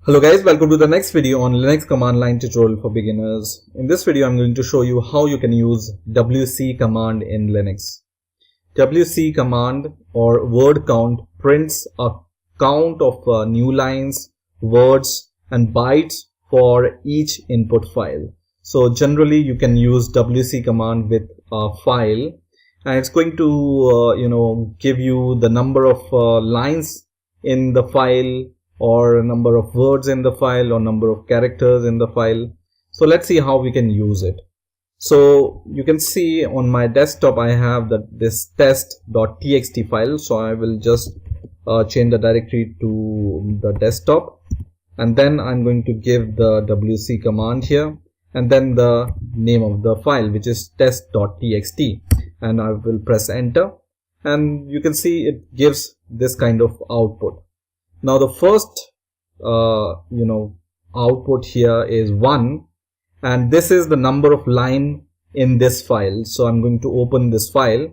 Hello guys, welcome to the next video on Linux command line tutorial for beginners. In this video I'm going to show you how you can use WC command in Linux. WC command or word count prints a count of new lines, words and bytes for each input file. So generally you can use WC command with a file and it's going to give you the number of lines in the file, or number of words in the file, or number of characters in the file. So let's see how we can use it. So you can see on my desktop I have this test.txt file. So I will just change the directory to the desktop, and then I'm going to give the WC command here and then the name of the file, which is test.txt, and I will press enter, and you can see it gives this kind of output. Now the first output here is 1, and this is the number of line in this file. So I'm going to open this file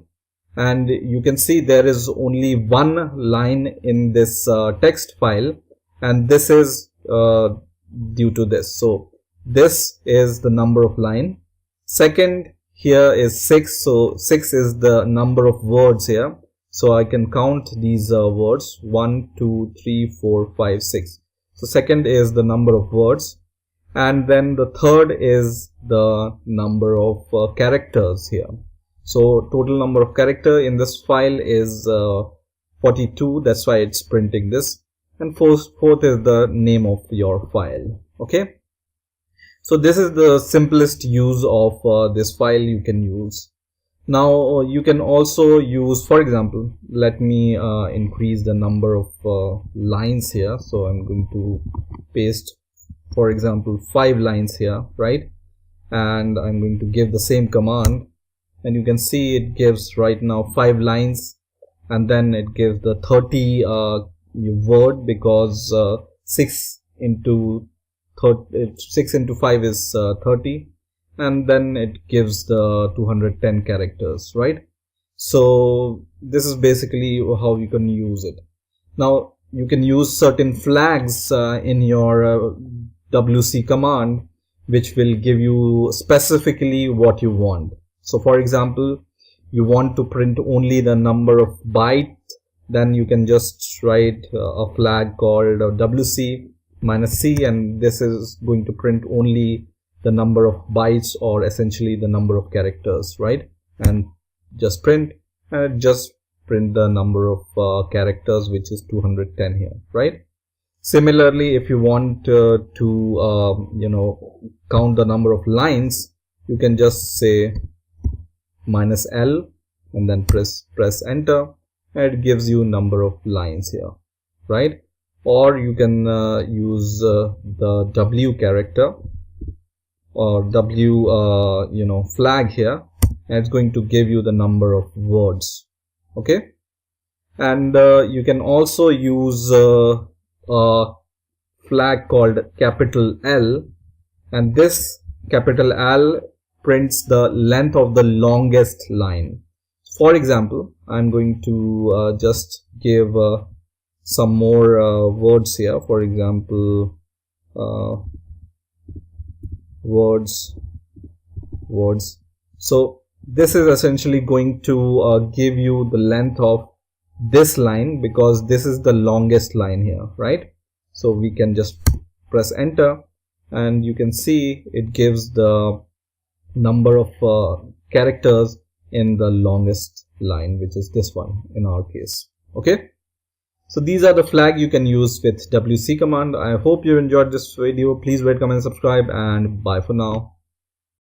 and you can see there is only one line in this text file, and this is due to this. So this is the number of line. Second here is 6, so 6 is the number of words here. So I can count these words 1, 2, 3, 4, 5, 6. So second is the number of words, and then the third is the number of characters here. So total number of character in this file is 42. That's why it's printing this. And fourth is the name of your file. Okay. So this is the simplest use of this file you can use. Now you can also use, for example, let me increase the number of lines here. So I'm going to paste, for example, 5 lines here, right? And I'm going to give the same command, and you can see it gives right now 5 lines, and then it gives the 30 word, because 6 into 5 is 30. And then it gives the 210 characters, right? So this is basically how you can use it. Now you can use certain flags in your WC command, which will give you specifically what you want. So for example, you want to print only the number of bytes, then you can just write a flag called WC -C, and this is going to print only the number of bytes, or essentially the number of characters, right? And just print, and just print the number of characters, which is 210 here, right? Similarly, if you want to count the number of lines, you can just say -L and then press enter, and it gives you number of lines here, right? Or you can use the W character or W flag here, and it's going to give you the number of words. Okay, and you can also use a flag called capital L, and this capital L prints the length of the longest line. For example, I'm going to just give some more words here. For example, words. So this is essentially going to give you the length of this line, because this is the longest line here, right? So we can just press enter, and you can see it gives the number of characters in the longest line, which is this one in our case. Okay, so these are the flag you can use with WC command. I hope you enjoyed this video. Please rate, comment, subscribe, and bye for now.